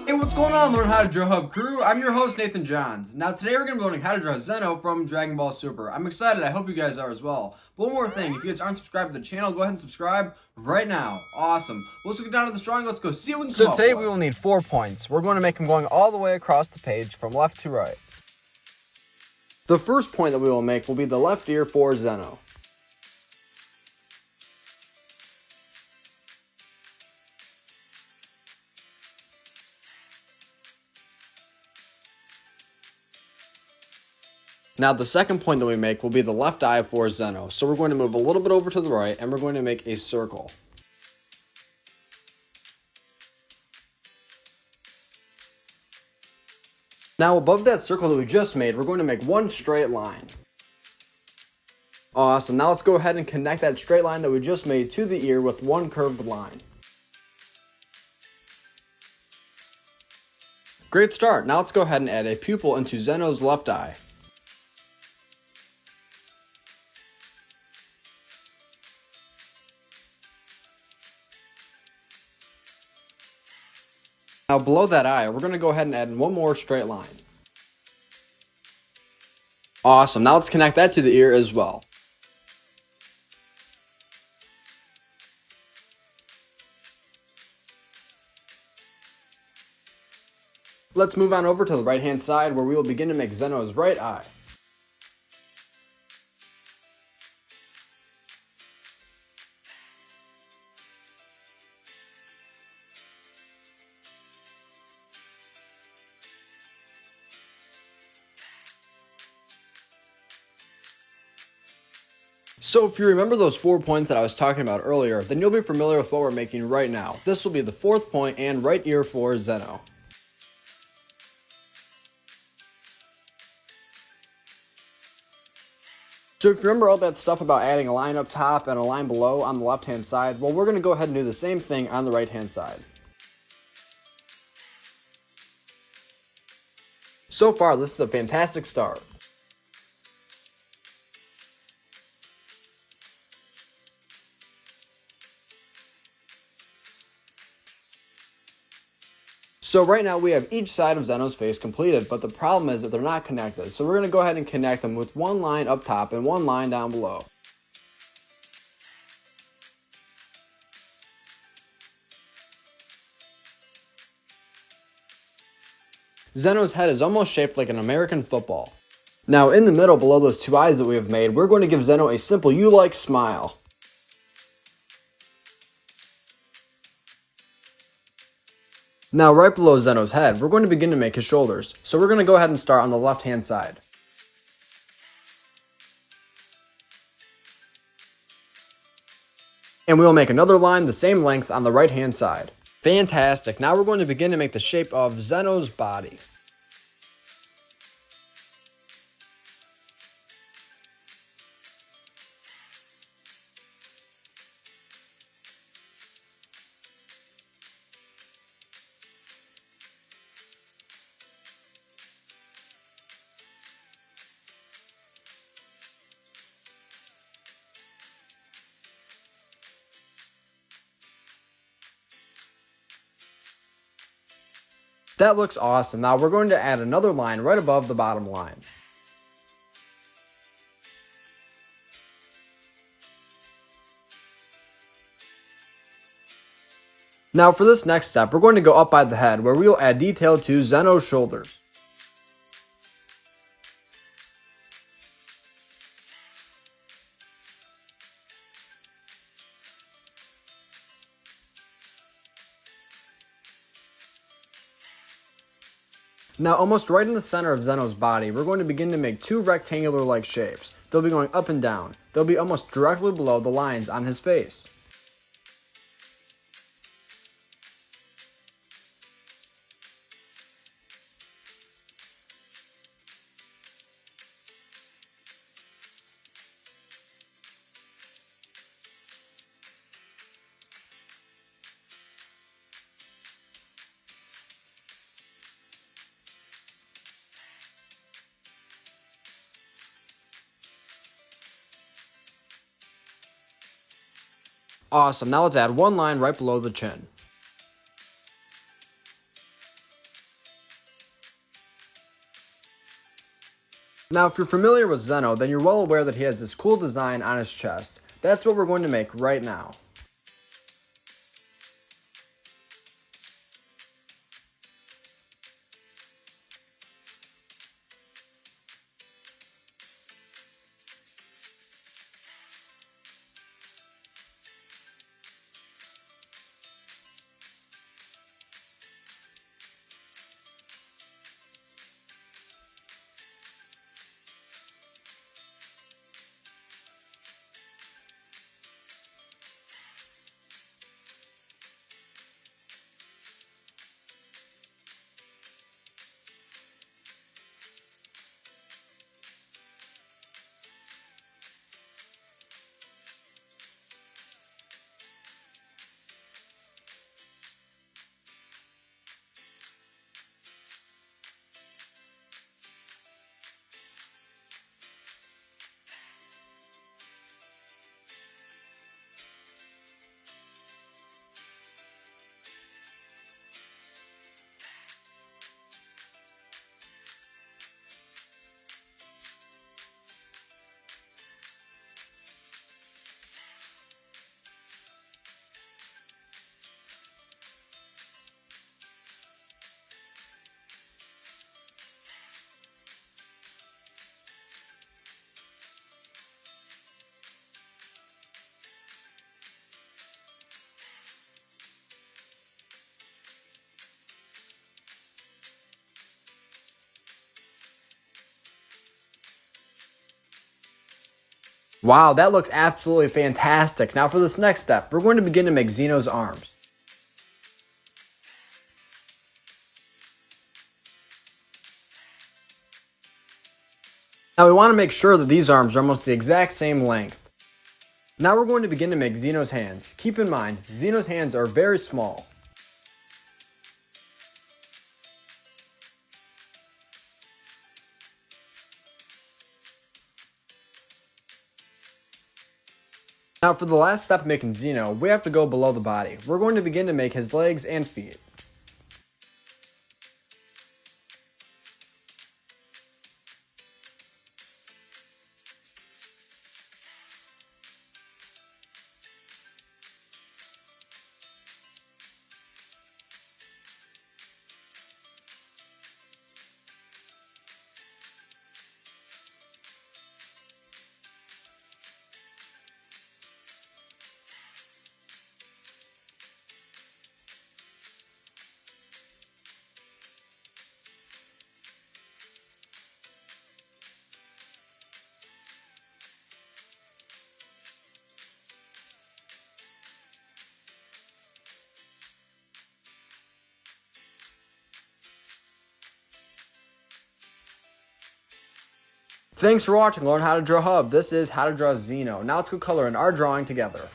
Hey, what's going on, Learn How to Draw Hub crew? I'm your host, Nathan Johns. Now, today we're going to be learning how to draw Zeno from Dragon Ball Super. I'm excited. I hope you guys are as well. But one more thing, if you guys aren't subscribed to the channel, go ahead and subscribe right now. Awesome. Let's get down to the drawing. Let's go see what we can come up with. So today we will need 4 points. We're going to make them going all the way across the page from left to right. The first point that we will make will be the left ear for Zeno. Now the second point that we make will be the left eye for Zeno. So we're going to move a little bit over to the right and we're going to make a circle. Now above that circle that we just made, we're going to make one straight line. Awesome, now let's go ahead and connect that straight line that we just made to the ear with one curved line. Great start, now let's go ahead and add a pupil into Zeno's left eye. Now below that eye, we're going to go ahead and add one more straight line. Awesome, now let's connect that to the ear as well. Let's move on over to the right hand side where we will begin to make Zeno's right eye. So if you remember those 4 points that I was talking about earlier, then you'll be familiar with what we're making right now. This will be the fourth point and right ear for Zeno. So if you remember all that stuff about adding a line up top and a line below on the left hand side, well, we're going to go ahead and do the same thing on the right hand side. So far, this is a fantastic start. So right now we have each side of Zeno's face completed, but the problem is that they're not connected. So we're going to go ahead and connect them with one line up top and one line down below. Zeno's head is almost shaped like an American football. Now in the middle below those two eyes that we have made, we're going to give Zeno a simple U-like smile. Now right below Zeno's head, we're going to begin to make his shoulders. So we're going to go ahead and start on the left hand side. And we will make another line the same length on the right hand side. Fantastic, now we're going to begin to make the shape of Zeno's body. That looks awesome. Now we're going to add another line right above the bottom line. Now for this next step, we're going to go up by the head where we will add detail to Zeno's shoulders. Now almost right in the center of Zeno's body, we're going to begin to make two rectangular-like shapes. They'll be going up and down. They'll be almost directly below the lines on his face. Awesome, now let's add one line right below the chin. Now, if you're familiar with Zeno, then you're well aware that he has this cool design on his chest. That's what we're going to make right now. Wow, that looks absolutely fantastic. Now for this next step, we're going to begin to make Zeno's arms. Now we want to make sure that these arms are almost the exact same length. Now we're going to begin to make Zeno's hands. Keep in mind, Zeno's hands are very small. Now for the last step making Zeno, we have to go below the body. We're going to begin to make his legs and feet. Thanks for watching Learn How to Draw Hub. This is How to Draw Zeno. Now let's go color in our drawing together.